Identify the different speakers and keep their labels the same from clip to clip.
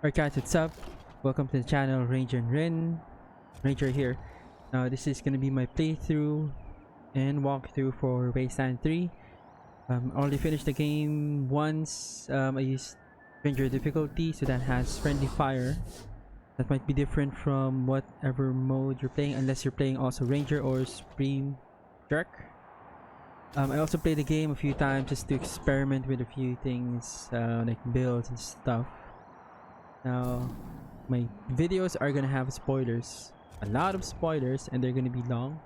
Speaker 1: Alright guys, what's up? Welcome to the channel. Ranger here. Now this is gonna be my playthrough and walkthrough for Wasteland 3. Already finished the game once. I used Ranger difficulty, so that has friendly fire. That might be different from whatever mode you're playing, unless you're playing also Ranger or Supreme Jerk. I also played the game a few times just to experiment with a few things, like builds and stuff. Now, my videos are gonna have spoilers, a lot of spoilers, and they're gonna be long.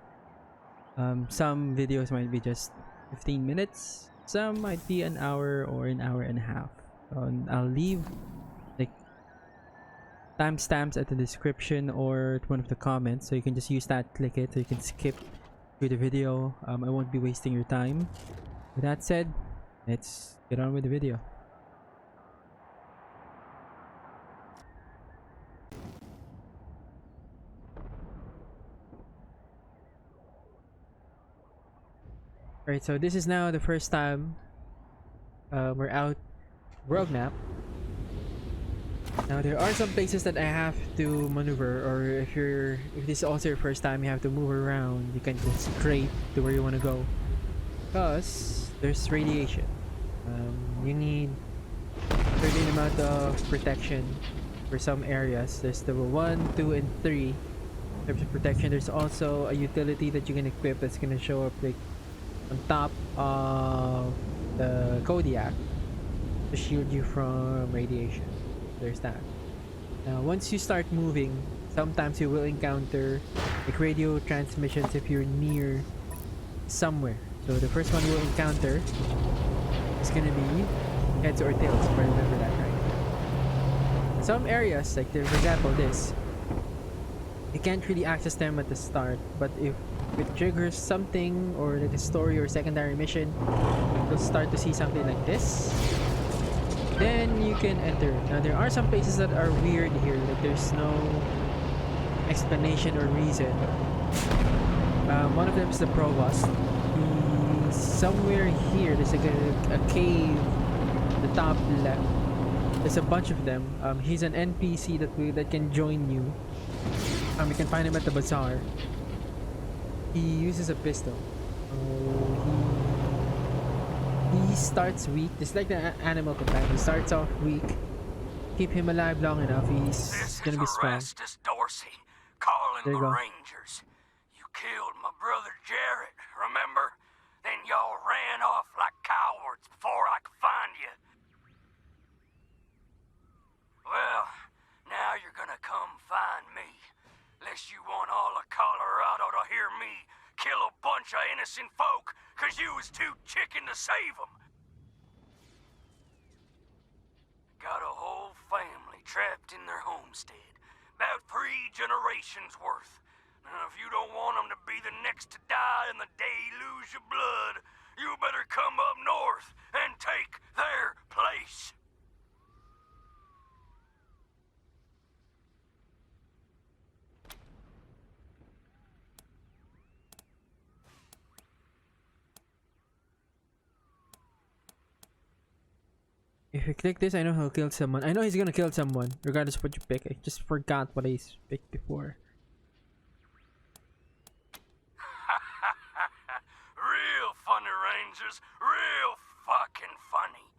Speaker 1: Some videos might be just 15 minutes, some might be an hour or an hour and a half. I'll leave like timestamps at the description or at one of the comments, so you can just use that, click it, so you can skip through the video. I won't be wasting your time. With that said, let's get on with the video. Alright, so this is now the first time we're out world map. Now there are some places that I have to maneuver, or if this is also your first time, you have to move around. You can just straight to where you want to go, because there's radiation. You need a certain amount of protection for some areas. There's the 1, 2, and 3 types of protection. There's also a utility that you can equip that's gonna show up like on top of the Kodiak to shield you from radiation. There's that. Now once you start moving, sometimes you will encounter like radio transmissions if you're near somewhere. So the first one you'll encounter is gonna be heads or tails, if I remember that right. Some areas, like for example this, you can't really access them at the start, but if it triggers something or like a story or secondary mission, you'll start to see something like this. Then you can enter. Now there are some places that are weird here, like there's no explanation or reason. One of them is the Provost. He's somewhere here. There's like a cave at the top left. There's a bunch of them. He's an NPC that can join you. You can find him at the bazaar. He uses a pistol. He starts weak. It's like the animal companion. He starts off weak. Keep him alive long enough, he's gonna be strong.
Speaker 2: Erastus, Dorsey, calling
Speaker 1: there you
Speaker 2: the
Speaker 1: go.
Speaker 2: Rangers. You killed my brother Jarrett, remember? Then y'all ran off like cowards before I could find you. Well, now you're gonna come find me. Lest you want all of Colorado to hear me kill a bunch of innocent folk cause you was too chicken to save them. Got a whole family trapped in their homestead, about 3 generations worth. And if you don't want them to be the next to die in the deluge of blood, you better come up north and take their place.
Speaker 1: If you click this, I know he'll kill someone. I know he's gonna kill someone, regardless of what you pick. I just forgot what I picked before.
Speaker 2: Real funny, Rangers. Real fucking funny.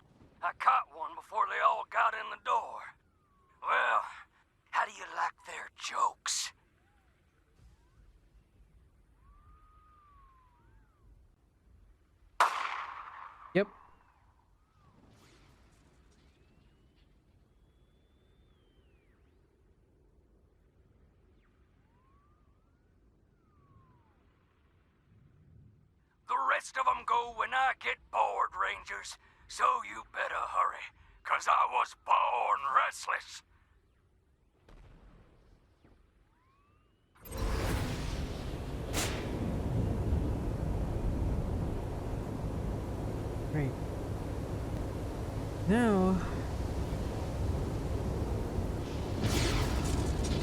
Speaker 2: I caught one before they all got in the door. Well, how do you like their jokes?
Speaker 1: Yep.
Speaker 2: The rest of them go when I get bored, Rangers. So you better hurry, 'cause I was born restless.
Speaker 1: Right. Now,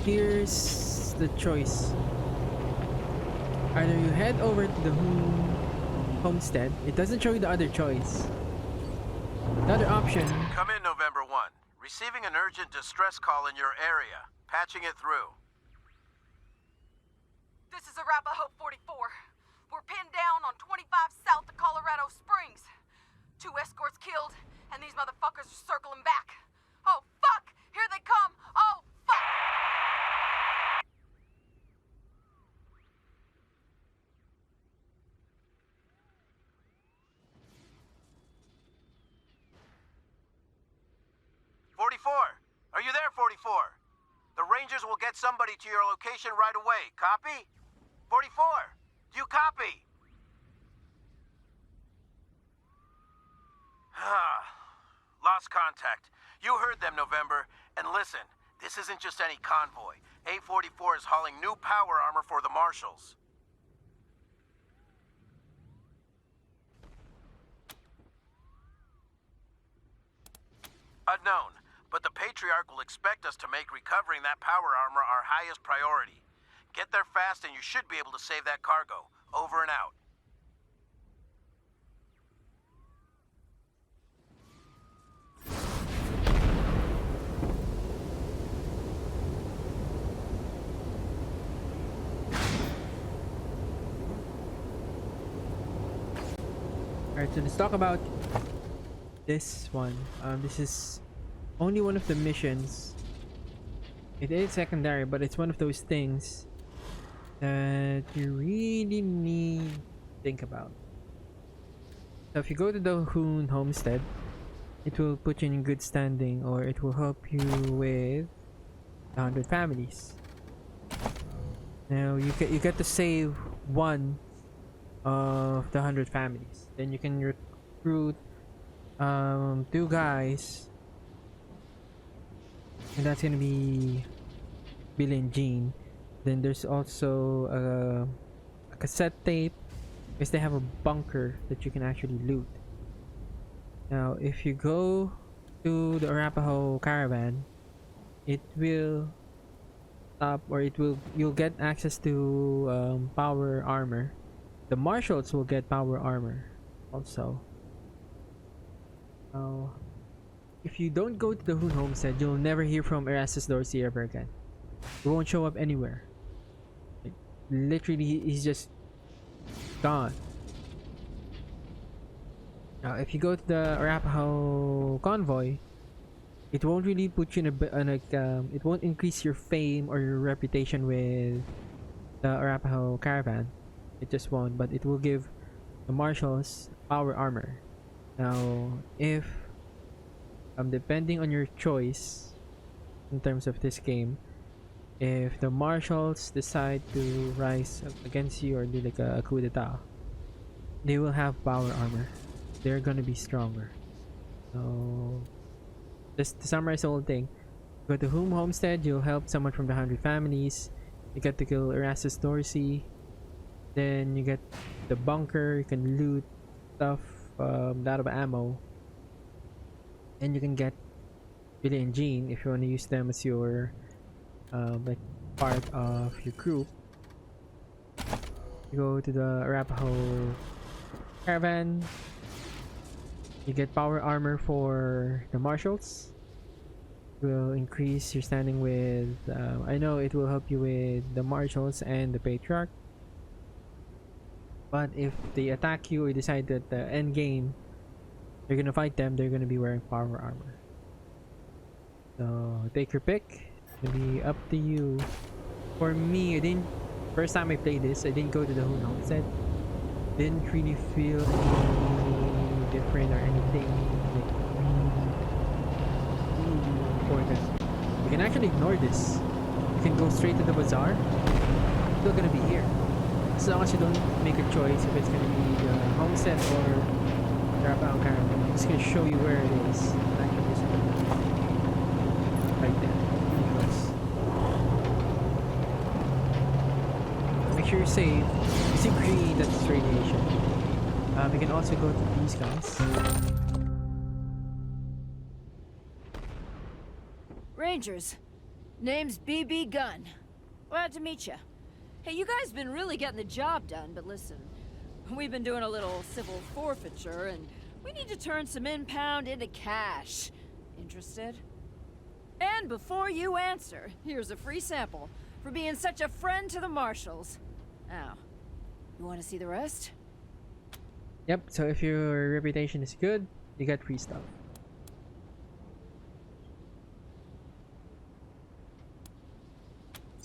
Speaker 1: here's the choice. Either you head over to the Hoon Homestead. It doesn't show you the other choice. The other option.
Speaker 3: Come in November 1. receiving an urgent distress call in your area. Patching it through.
Speaker 4: This is Arapaho 44. We're pinned down on 25 south of Colorado Springs. 2 escorts killed, and these motherfuckers are circling back. Oh, fuck! Here they come! Oh, fuck!
Speaker 3: 44! Are you there, 44? The Rangers will get somebody to your location right away. Copy? 44! Do you copy? Lost contact. You heard them, November. And listen, this isn't just any convoy. A44 is hauling new power armor for the Marshals. Unknown, but the Patriarch will expect us to make recovering that power armor our highest priority. Get there fast and you should be able to save that cargo. Over and out.
Speaker 1: Alright, so let's talk about this one. This is only one of the missions. It is secondary, but it's one of those things that you really need to think about. So if you go to the Hoon Homestead, it will put you in good standing, or it will help you with 100 families. Now you get to save one of the 100 families. Then you can recruit 2 guys, and that's gonna be Bill and Jean. Then there's also a cassette tape, because they have a bunker that you can actually loot. Now if you go to the Arapaho Caravan, it will stop, or you'll get access to power armor. The Marshals will get power armor also. Now, if you don't go to the Hoon Homestead, you'll never hear from Erastus Dorsey ever again. He won't show up anywhere. Like, literally, he's just gone. Now, if you go to the Arapaho convoy, it won't really put you in it won't increase your fame or your reputation with the Arapaho Caravan. It just won't, but it will give the Marshals power armor. Now, if depending on your choice in terms of this game, if the Marshals decide to rise up against you or do like a coup d'etat, they will have power armor. They're gonna be stronger. So, just to summarize the whole thing, go to Hoon Homestead, you'll help someone from the 100 families. You get to kill Erastus Dorsey. Then you get the bunker, you can loot stuff, a lot of ammo. And you can get Billy and Jean if you want to use them as your like part of your crew. You go to the Arapaho Caravan. You get power armor for the Marshals. Will increase your standing with I know it will help you with the Marshals and the Patriarch. But if they attack you or decide that the end game you're gonna fight them, they're gonna be wearing power armor. So take your pick. It'll be up to you. For me, first time I played this, I didn't go to the Hoon Homestead. Didn't really feel any different or anything like really important. You can actually ignore this. You can go straight to the bazaar. It's still gonna be here. As long as you don't make a choice if it's gonna be the Homestead or the Arapaho Caravan. I'm just gonna show you where it is. Actually, it's right there. Make sure you're safe. You see green, that's radiation. We can also go to these guys.
Speaker 5: Rangers, name's BB Gunn. Glad to meet you. Hey, you guys been really getting the job done, but listen, we've been doing a little civil forfeiture, and we need to turn some impound into cash. Interested? And before you answer, here's a free sample for being such a friend to the marshals. Now, you want to see the rest?
Speaker 1: Yep, so if your reputation is good, you get free stuff.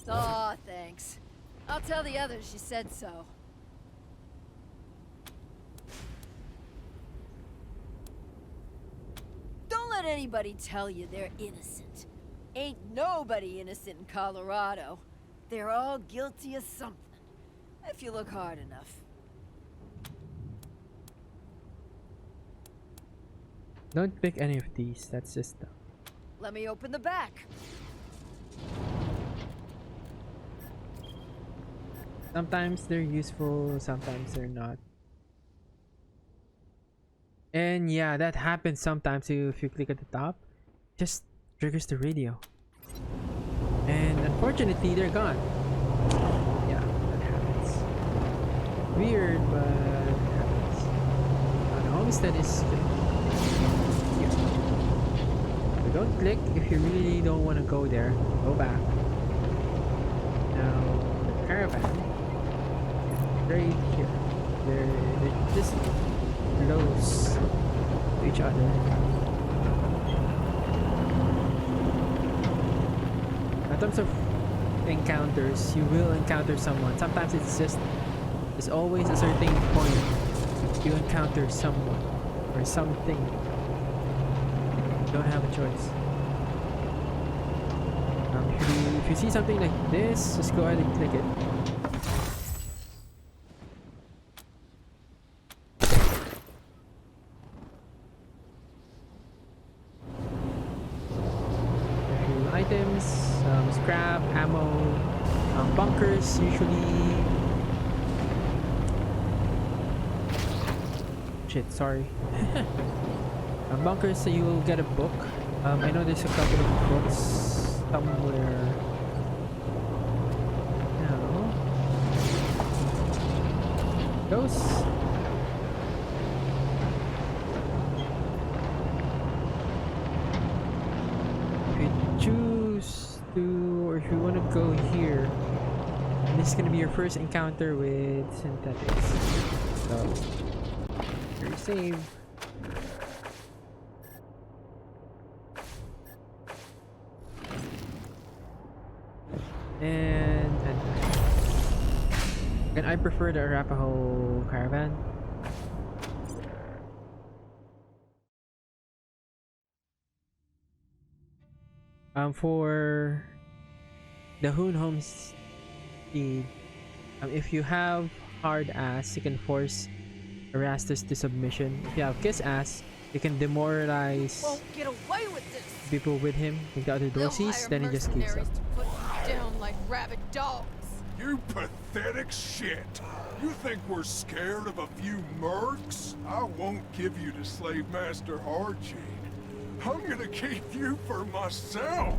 Speaker 5: Aw, thanks. I'll tell the others you said so. Don't let anybody tell you they're innocent. Ain't nobody innocent in Colorado. They're all guilty of something, if you look hard enough.
Speaker 1: Don't pick any of these, that's just stuff.
Speaker 5: Let me open the back.
Speaker 1: Sometimes they're useful, sometimes they're not. And yeah, that happens sometimes too. If you click at the top, just triggers the radio. And unfortunately, they're gone. Yeah, that happens. Weird, but it happens. The homestead is here. So don't click if you really don't want to go there. Go back. Now, the caravan. Right here. They're just close to each other. In terms of encounters, you will encounter someone. Sometimes it's always a certain point you encounter someone or something. You don't have a choice. If you see something like this, just go ahead and click it. Items, scrap, ammo, bunkers usually. Shit, sorry. Bunkers, so you will get a book. I know there's a couple of books somewhere. Now, those. Or if you want to go here, this is going to be your first encounter with synthetics. So, very safe. And I prefer the Arapaho Caravan. For the Hoon Homestead, if you have hard ass, you can force Erastus to submission. If you have kiss ass, you can demoralize
Speaker 4: Won't get away with this.
Speaker 1: people with him, like the other Dorseys, then he just keeps up.
Speaker 4: To put you down like rabid dogs.
Speaker 6: You pathetic shit! You think we're scared of a few mercs? I won't give you to Slave Master Archie. I'm gonna keep you for myself.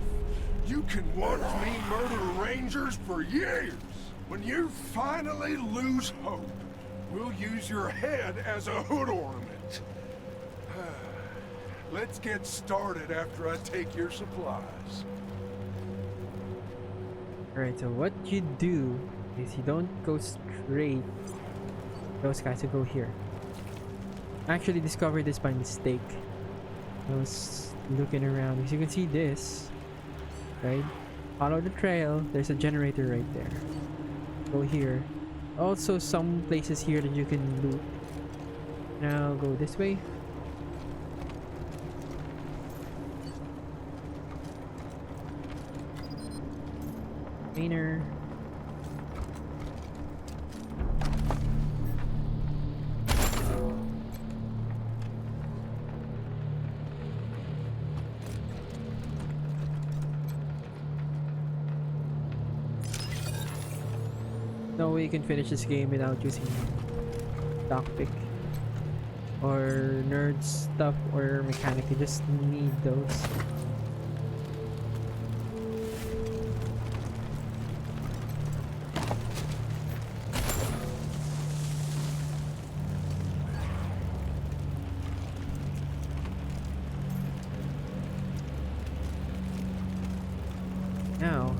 Speaker 6: You can watch me murder rangers for years. When you finally lose hope, we'll use your head as a hood ornament. Let's get started after I take your supplies.
Speaker 1: Alright, so what you do is you don't go straight. Those guys will go here. I actually discovered this by mistake. I was looking around. As you can see this, right? Follow the trail. There's a generator right there. Go here. Also some places here that you can loot. Now go this way. Container. No way you can finish this game without using lockpick or nerd stuff or mechanic. You just need those. Now,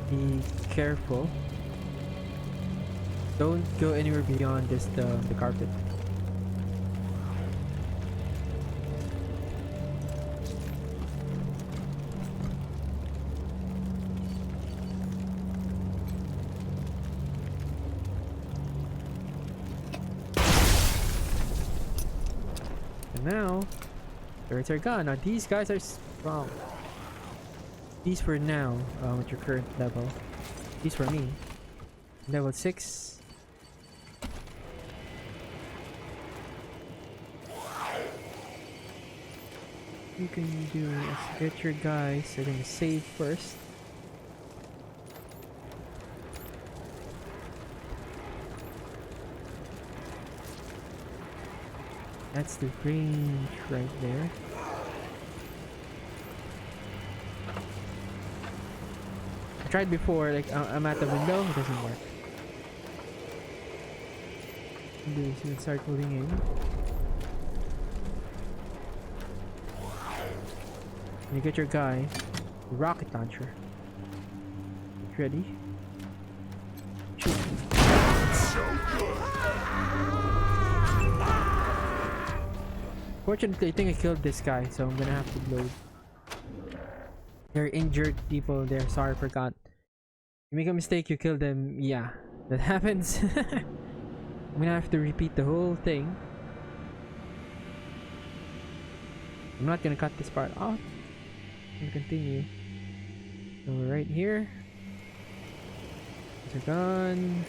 Speaker 1: be careful. Don't go anywhere beyond just the carpet. And now, turrets are gone. Now these guys are strong. These for now, at your current level. These for me. Level 6. You can do is get your guys. They're gonna save first. That's the range right there. I tried before, like I'm at the window, it doesn't work. Do is you start moving in. You get your guy, rocket launcher. Get ready. Shoot.
Speaker 6: So good.
Speaker 1: Fortunately, I think I killed this guy, so I'm gonna have to load. There are injured people there. Sorry, forgot. You make a mistake, you kill them. Yeah, that happens. I'm gonna have to repeat the whole thing. I'm not gonna cut this part off. I'm gonna continue. So we're right here. There's a gun.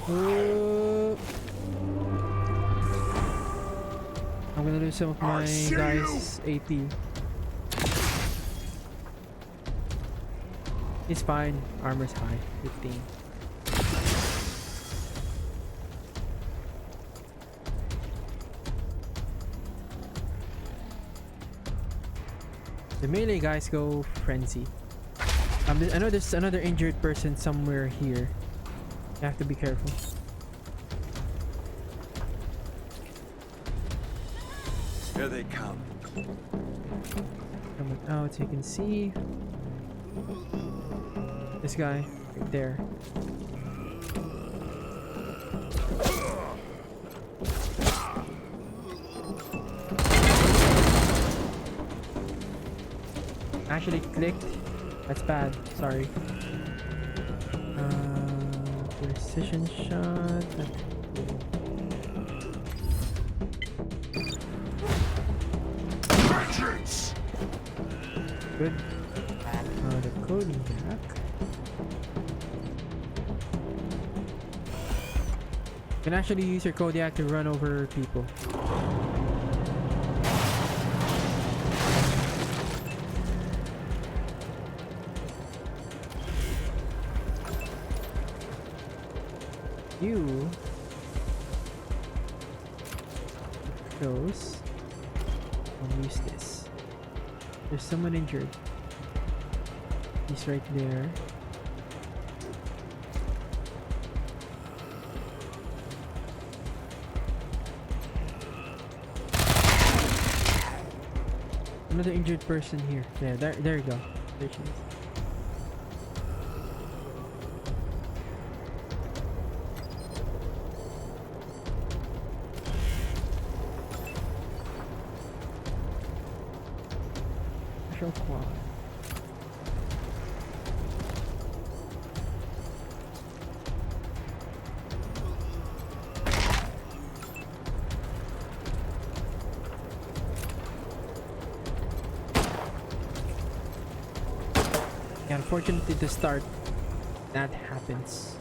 Speaker 1: Oh. I'm gonna lose some of my guys' AP. It's fine. Armor's high. 15. The melee guys go frenzy. I know there's another injured person somewhere here. You have to be careful.
Speaker 7: Here they come.
Speaker 1: Coming out so you can see. This guy right there. Actually clicked. That's bad. Sorry. Precision shot.
Speaker 6: Vengeance!
Speaker 1: Good. The Kodiak. You can actually use your Kodiak to run over people. You close and use this. There's someone injured. He's right there. Another injured person here. Yeah, there you go. There she is. Quad. Yeah, unfortunately to start, that happens.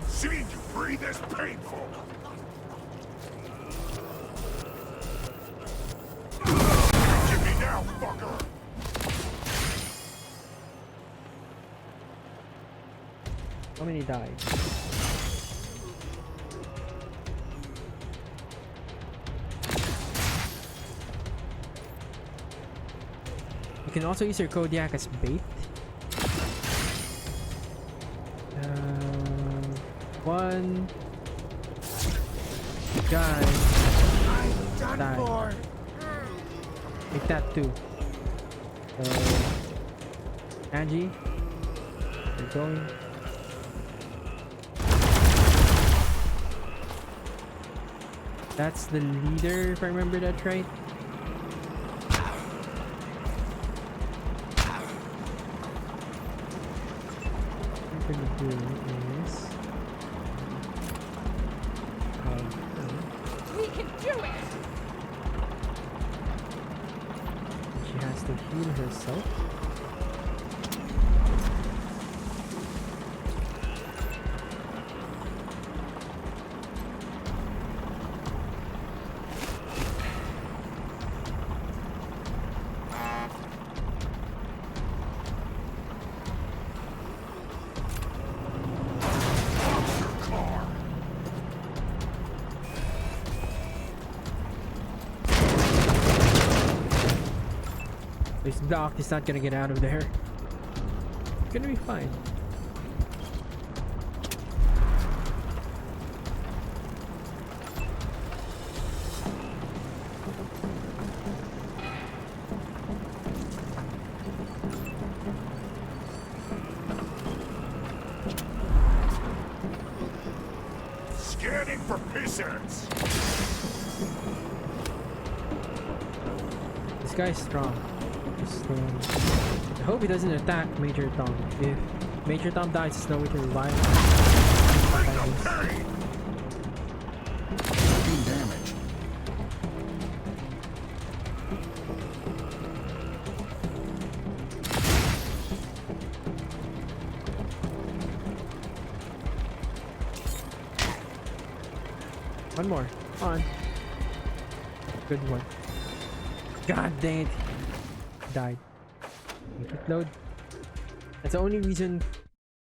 Speaker 6: Seeing you breathe is painful. Give me now, fucker!
Speaker 1: How many died? You can also use your Kodiak as bait. One. guy
Speaker 6: Done
Speaker 1: died.
Speaker 6: for.
Speaker 1: Take that too. Angie, you're going. That's the leader, if I remember that right. What I'm gonna do is
Speaker 5: We can do it!
Speaker 1: she has to heal herself. It's blocked, he's not gonna get out of there. It's gonna be fine.
Speaker 6: Scanning for peasants.
Speaker 1: This guy's strong. I hope he doesn't attack Major Tom. If Major Tom dies, there's no way to revive him.
Speaker 6: Taking damage.
Speaker 1: One more. Come on. Good one. God dang it. Died. Make it load. That's the only reason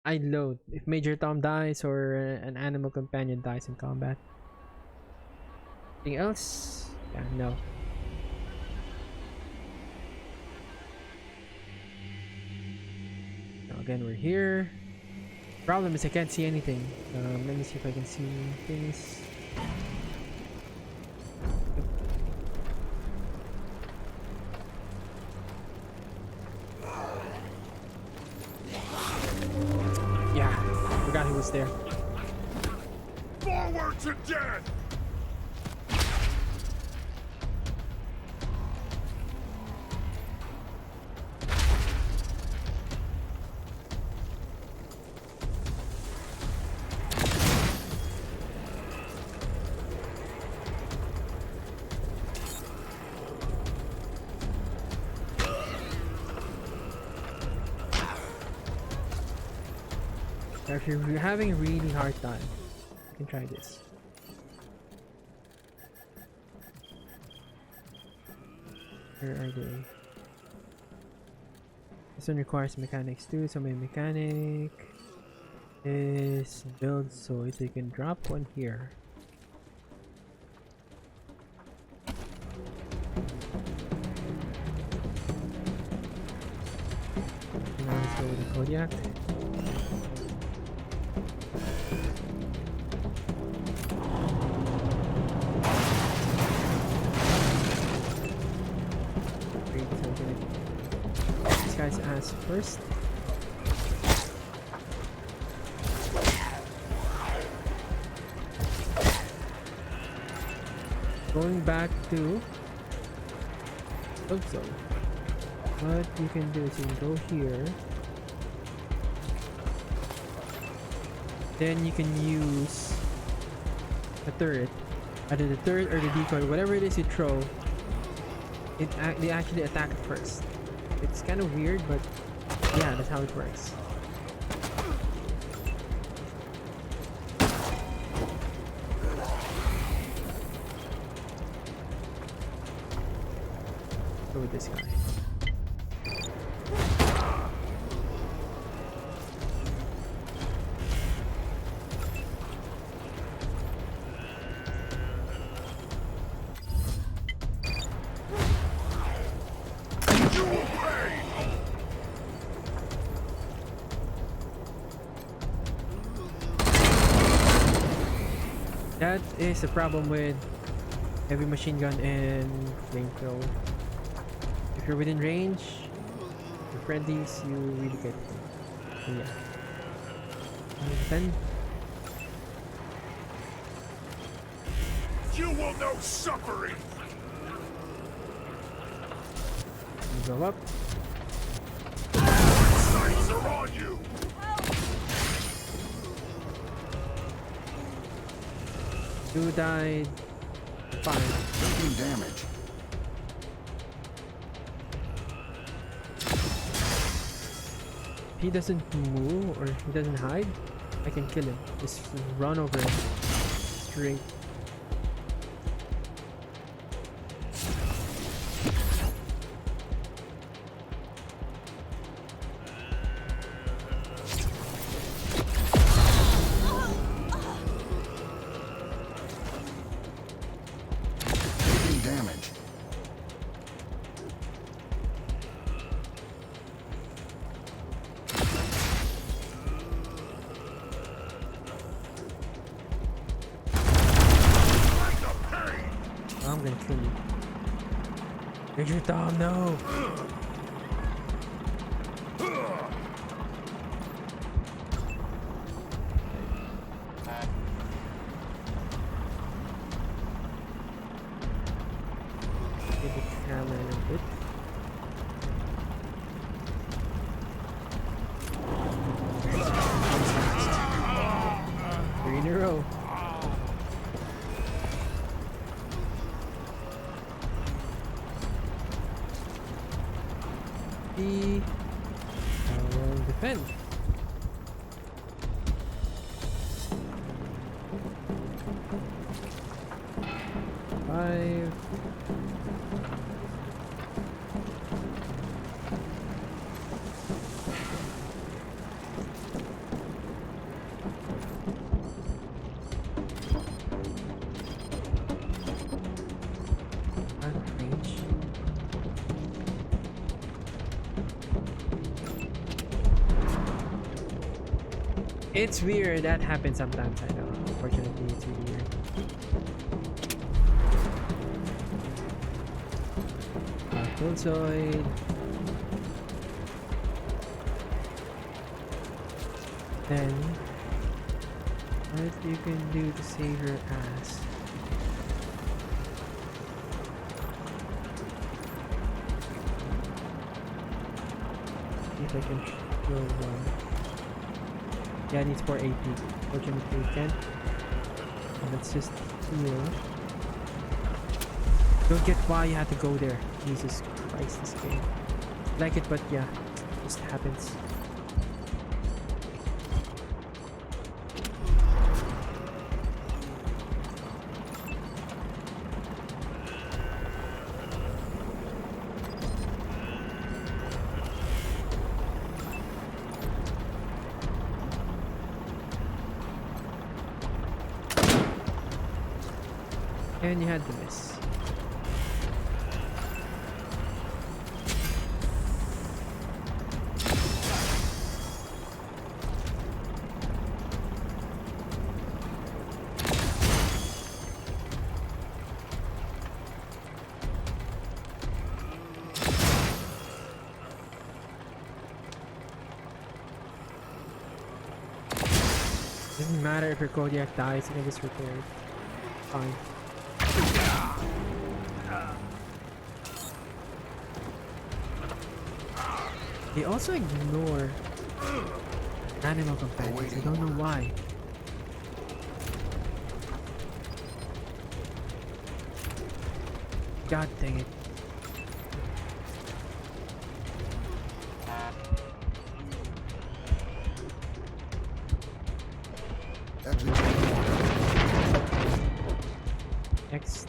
Speaker 1: I load. If Major Tom dies or an animal companion dies in combat. Anything else? Yeah, no. Now again, we're here. Problem is I can't see anything. Let me see if I can see things. Forgot he was there.
Speaker 6: Forward to death!
Speaker 1: Now, if you're having a really hard time, you can try this. Where are they? This one requires mechanics too, so my mechanic is build so you can drop one here. Now let's go with the Kodiak. Guy's ass first. Going back to so what you can do is you can go here, then you can use a turret, either the turret or the decoy, whatever it is you throw. They actually attack it first. It's kind of weird, but yeah, that's how it works. Go with this guy. That is the problem with heavy machine gun and flamethrower. If you're within range, your friendlies, you really get them. So yeah. 10.
Speaker 6: You will know suffering!
Speaker 1: You go up.
Speaker 6: Sights are on you!
Speaker 1: Two died. 5.
Speaker 7: Taking damage.
Speaker 1: If he doesn't move or he doesn't hide, I can kill him. Just run over him. Straight.
Speaker 7: Taking damage.
Speaker 1: I'm gonna kill you. There's your thumb, no! Get the camera in a bit. 3 in a row. I will defend. Five. Range. It's weird. That happens sometimes. I know. Unfortunately, it's really weird. Bullseye. Then, what you can do to save your ass? See if I can kill one. Yeah, it needs 4 AP. Fortunately, it can. And let's just heal. Don't get why you had to go there. Jesus Christ, this game. Like it, but yeah, it just happens. And you had to miss. Doesn't matter if your Kodiak dies, you can just repair it. Fine. They also ignore animal companions. I don't know why. God dang it. Next.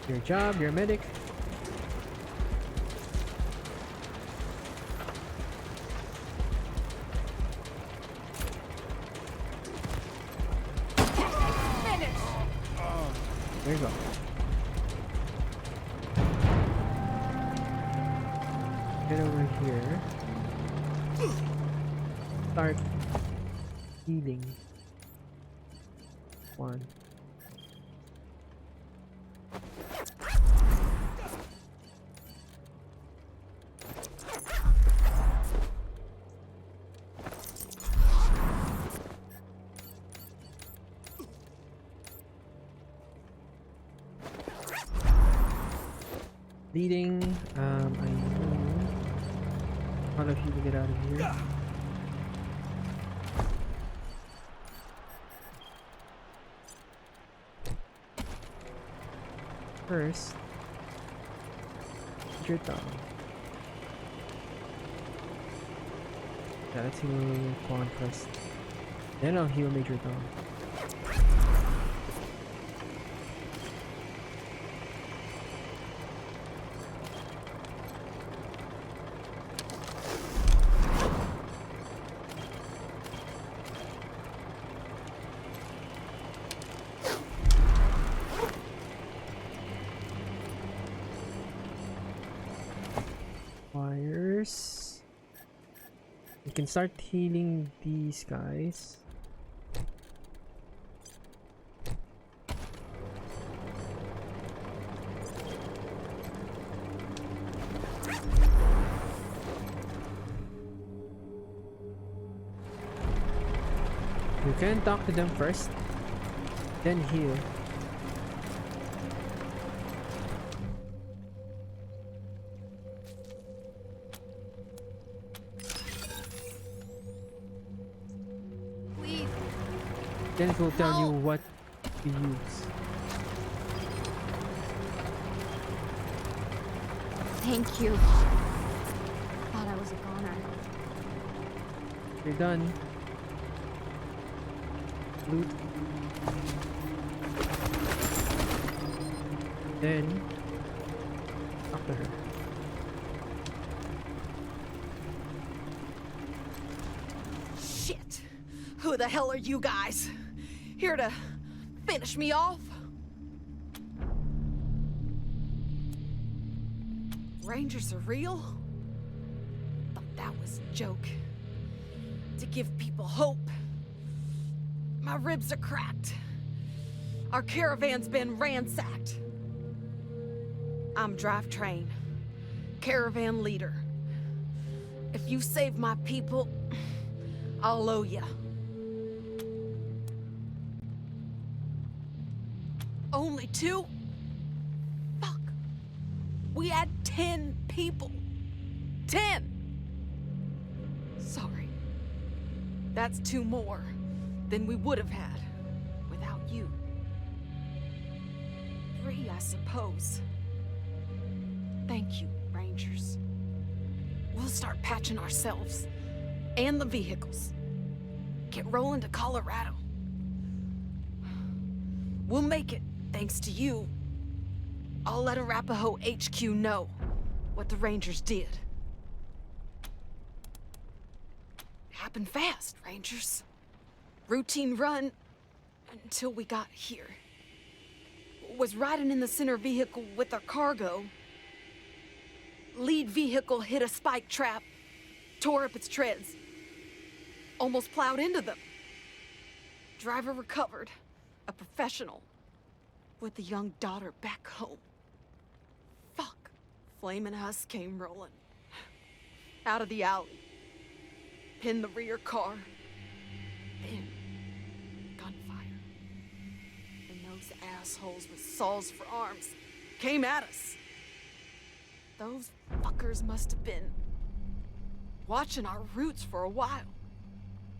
Speaker 1: Your job, you're a medic. There you go. Get over here. Start healing. One. Bleeding. I know. How do you get out of here? First, hold your thumb. Yeah, let's heal Quan first. Then I'll heal Major Thumb. Wires. We can start healing these guys. You can talk to them first, then heal. Then it will tell you what to use.
Speaker 8: Thank you. Thought I was a goner.
Speaker 1: You're done. Loot. Then talk to her.
Speaker 4: Shit! Who the hell are you guys? Here to finish me off? Rangers are real? Thought that was a joke. To give people hope. My ribs are cracked. Our caravan's been ransacked. I'm drivetrain, caravan leader. If you save my people, I'll owe ya. Only 2? Fuck. We had 10 people. 10! Sorry. That's 2 more than we would have had without you. 3, I suppose. Thank you, Rangers. We'll start patching ourselves and the vehicles. Get rolling to Colorado. We'll make it, thanks to you. I'll let Arapaho HQ know what the Rangers did. It happened fast, Rangers. Routine run until we got here. Was riding in the center vehicle with our cargo. Lead vehicle hit a spike trap, tore up its treads. Almost plowed into them. Driver recovered, a professional, with a young daughter back home. Fuck. Flaming Huss came rolling. Out of the alley. Pinned the rear car. Then, gunfire. And those assholes with saws for arms came at us. Those fuckers must have been watching our routes for a while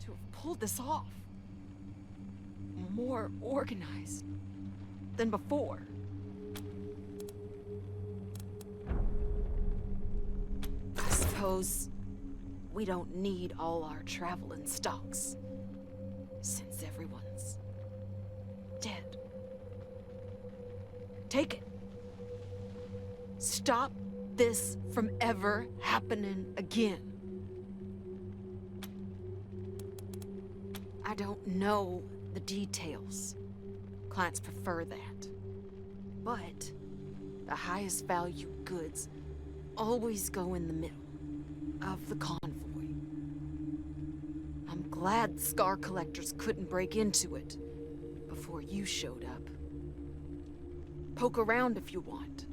Speaker 4: to have pulled this off. More organized than before. I suppose we don't need all our traveling stocks, since everyone's dead. Take it. Stop this from ever happening again. I don't know the details. Clients prefer that. But the highest value goods always go in the middle of the convoy. I'm glad the Scar Collectors couldn't break into it before you showed up. Poke around if you want.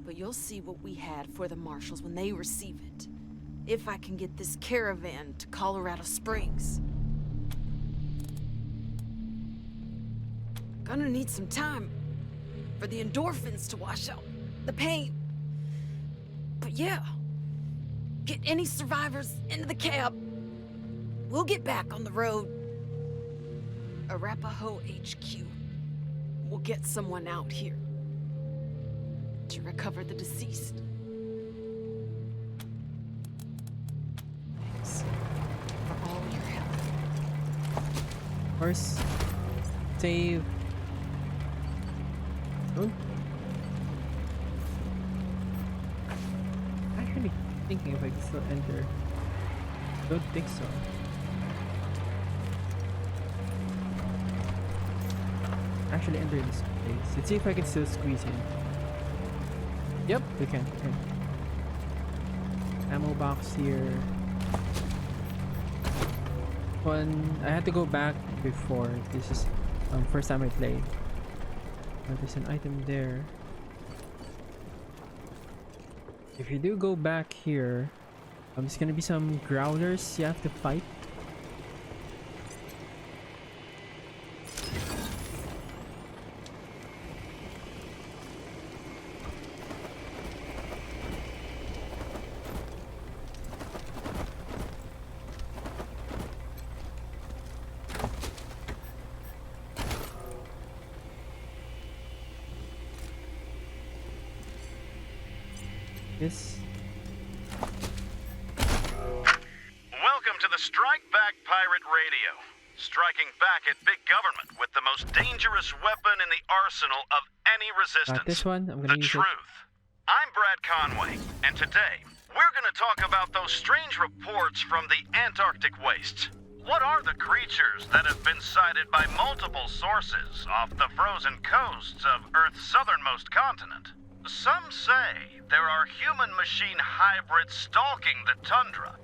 Speaker 4: But you'll see what we had for the Marshals when they receive it. If I can get this caravan to Colorado Springs. Gonna need some time for the endorphins to wash out the pain. But yeah, get any survivors into the cab. We'll get back on the road. Arapaho HQ. We'll get someone out here to recover the deceased. Thanks for all your help.
Speaker 1: Of course. Save. Oh. Actually thinking if I can still enter. Don't think so. Actually enter this place. Let's see if I can still squeeze in. Yep, we can. Okay. Ammo box here. I had to go back before. This is first time I played. There's an item there. If you do go back here, there's gonna be some growlers you have to fight. This.
Speaker 9: Welcome to the Strike Back Pirate Radio. Striking back at big government with the most dangerous weapon in the arsenal of any resistance.
Speaker 1: This one, I'm gonna
Speaker 9: the
Speaker 1: use
Speaker 9: truth. I'm Brad Conway, and today we're gonna talk about those strange reports from the Antarctic wastes. What are the creatures that have been sighted by multiple sources off the frozen coasts of Earth's southernmost continent? Some say there are human-machine hybrids stalking the tundra.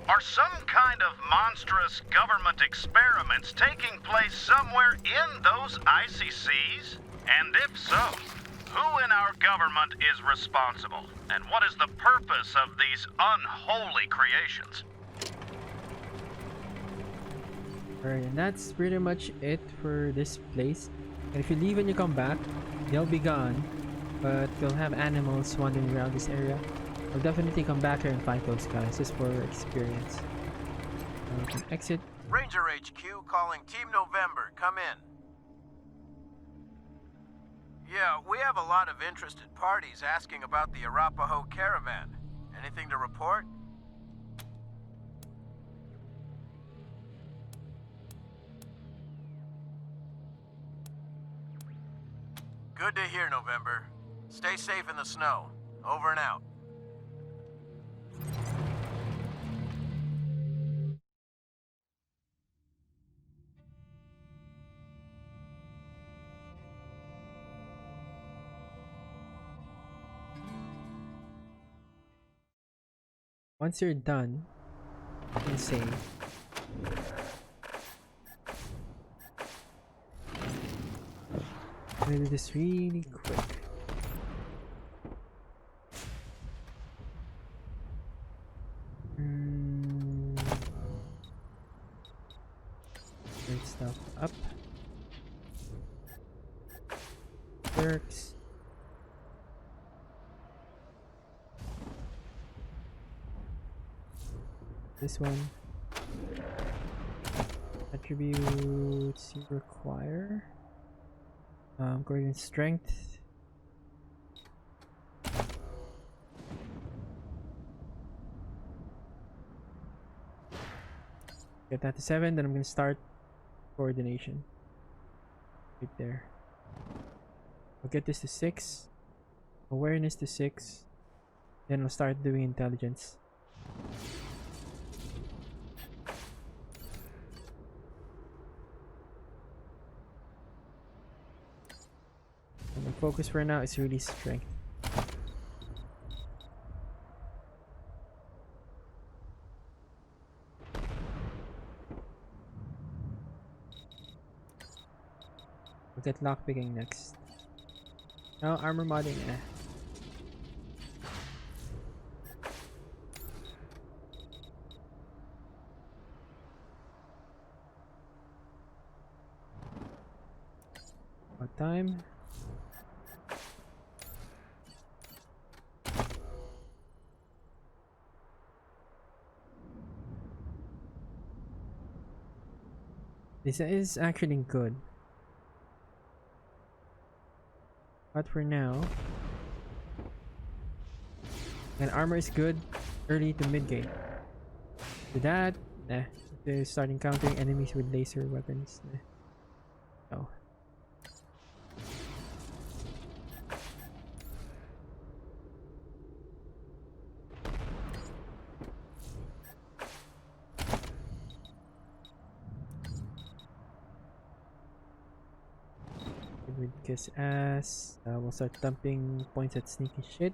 Speaker 9: Are some kind of monstrous government experiments taking place somewhere in those icy seas? And if so, who in our government is responsible? And what is the purpose of these unholy creations?
Speaker 1: Alright, and that's pretty much it for this place. And if you leave and you come back, they'll be gone. But you'll have animals wandering around this area. I'll definitely come back here and fight those guys just for experience. We can exit.
Speaker 3: Ranger HQ calling Team November. Come in. Yeah, we have a lot of interested parties asking about the Arapaho Caravan. Anything to report? Good to hear, November. Stay safe in the snow. Over and out.
Speaker 1: Once you're done, you can save. I'm gonna do this really quick. Great stuff up. Works. This one. Attributes you require. Coordinate strength. Get that to 7, then I'm gonna start coordination. Right there. I'll get this to 6. Awareness to 6. Then I'll start doing intelligence. focus for now is really strength. Look at lockpicking next. No, armor modding, eh. What time? This is actually good. But for now, and armor is good early to mid game. To that, nah. To start encountering enemies with laser weapons, nah. No. With kiss ass, we'll start dumping points at sneaky shit.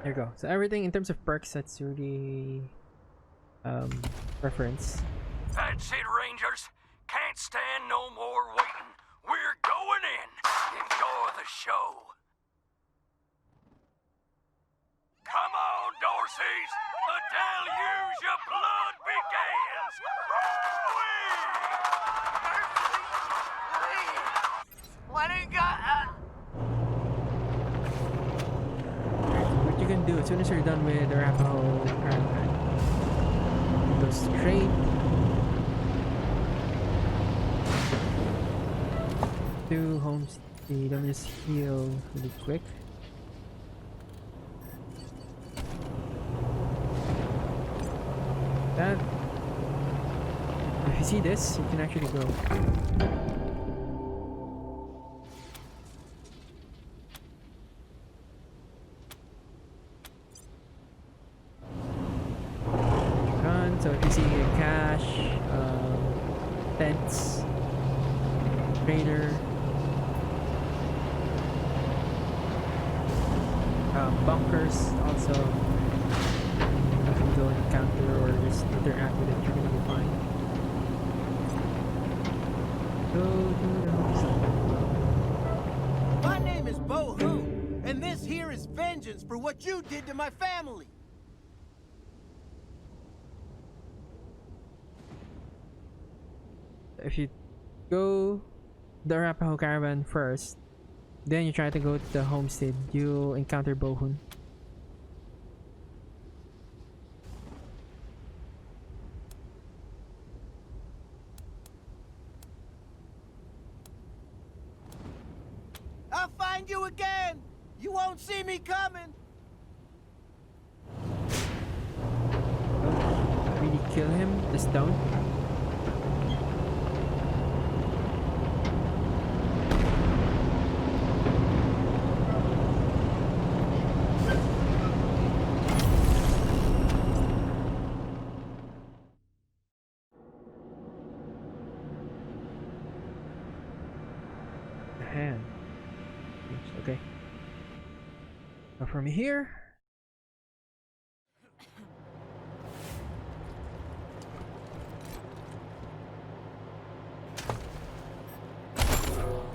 Speaker 1: There you go. So everything in terms of perks, that's really preference.
Speaker 2: That's it, Rangers. Can't stand no more waiting. We're going in. Enjoy the show. Come on, Dorseys. The deluge of blood begins.
Speaker 4: What do you got?
Speaker 1: What you can do as soon as you're done with Arapaho Caravan, go straight to Homestead. Let me just heal really quick. That, if you see this, you can actually go. So if you see here, cash, tents, trader, bunkers, also you can go and encounter or just interact with it, you're gonna be fine. Go to the homestead.
Speaker 3: My name is Bo Hoon, and this here is vengeance for what you did to my family.
Speaker 1: If you go the Arapaho Caravan first, then you try to go to the homestead, you'll encounter Bohun.
Speaker 3: I'll find you again. You won't see me coming.
Speaker 1: Don't really kill him, just don't. Okay. Now from here,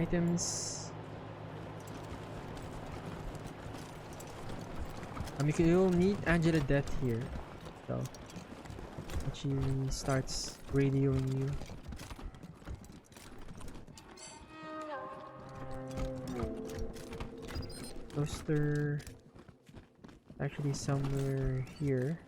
Speaker 1: items. You'll need Angela Death here, so she starts radioing you. Toaster actually somewhere here.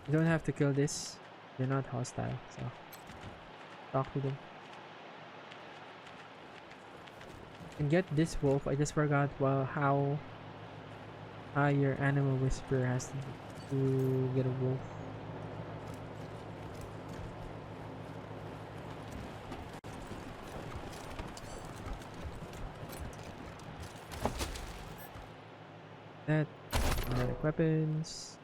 Speaker 1: You don't have to kill this. They're not hostile, so talk to them. can get this wolf. I just forgot how high your animal whisperer has to be to get a wolf. That automatic weapons.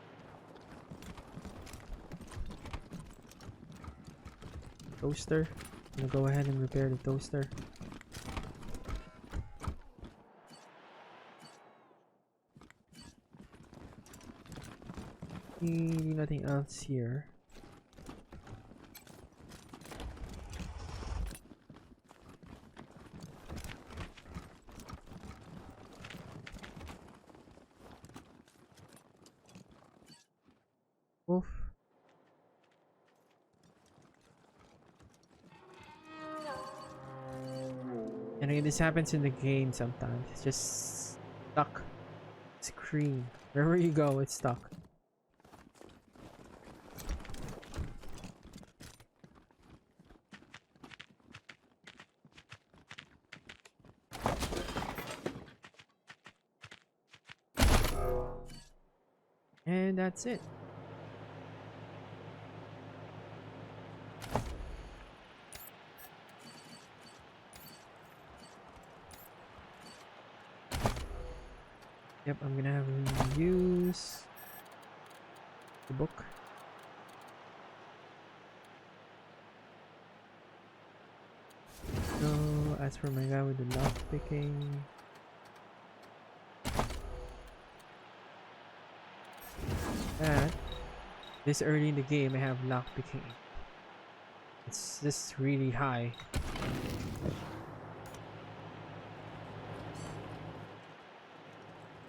Speaker 1: Toaster. I'm gonna go ahead and repair the toaster. Nothing else here. Wolf. And again, this happens in the game sometimes. It's just stuck. Screen. Wherever you go, it's stuck. And that's it. Yep, I'm gonna have to use the book. So, as for my guy with the lock picking, that this early in the game I have lock picking. It's just really high.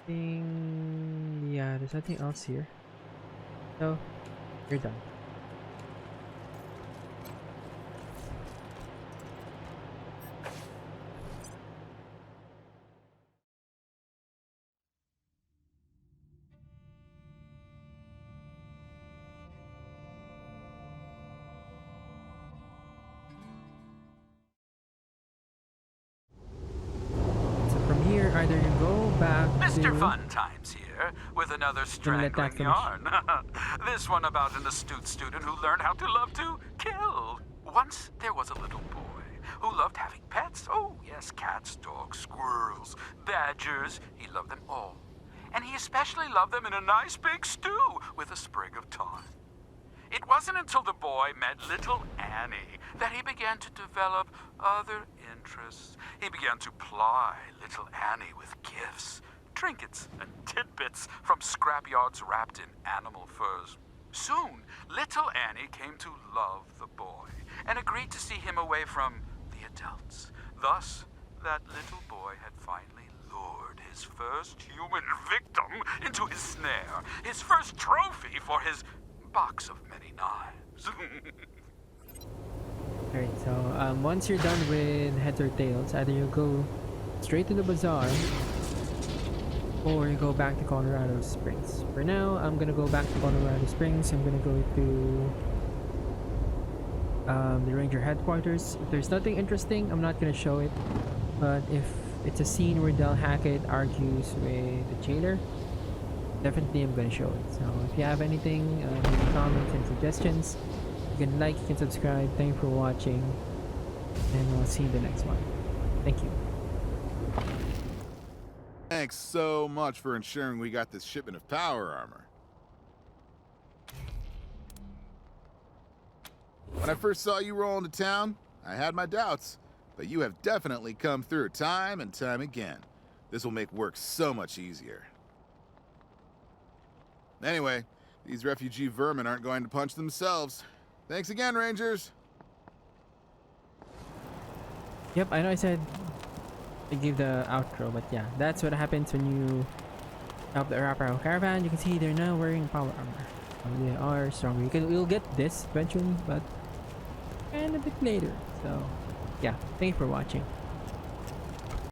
Speaker 1: Yeah, there's nothing else here. So, you're done. Either you go back
Speaker 2: Mr.
Speaker 1: to...
Speaker 2: Fun Times here, with another strangling yarn. This one about an astute student who learned how to love to kill. Once there was a little boy who loved having pets. Oh, yes, cats, dogs, squirrels, badgers. He loved them all. And he especially loved them in a nice big stew with a sprig of thyme. It wasn't until the boy met little Annie that he began to develop other interests. He began to ply little Annie with gifts, trinkets, and tidbits from scrapyards wrapped in animal furs. Soon, little Annie came to love the boy and agreed to see him away from the adults. Thus, that little boy had finally lured his first human victim into his snare, his first trophy for his box of many knives.
Speaker 1: Alright, so once you're done with heads or tails, either you go straight to the bazaar or you go back to Colorado Springs. For now, I'm gonna go back to Colorado Springs. I'm gonna go to the Ranger headquarters. If there's nothing interesting, I'm not gonna show it. But if it's a scene where Del Hackett argues with the jailer, definitely I'm gonna show it. So if you have anything, any comments and suggestions, you can like, you can subscribe. Thank you for watching, and I'll see you in the next one. Thank you.
Speaker 10: Thanks so much for ensuring we got this shipment of power armor. When I first saw you roll into town, I had my doubts, but you have definitely come through time and time again. This will make work so much easier. Anyway, these refugee vermin aren't going to punch themselves. Thanks again, Rangers.
Speaker 1: Yep, I know I said I give the outro, but yeah, that's what happens when you help the Arapaho Caravan. You can see they're now wearing power armor. They are stronger. You'll get this eventually, but and a bit later. So yeah, thank you for watching.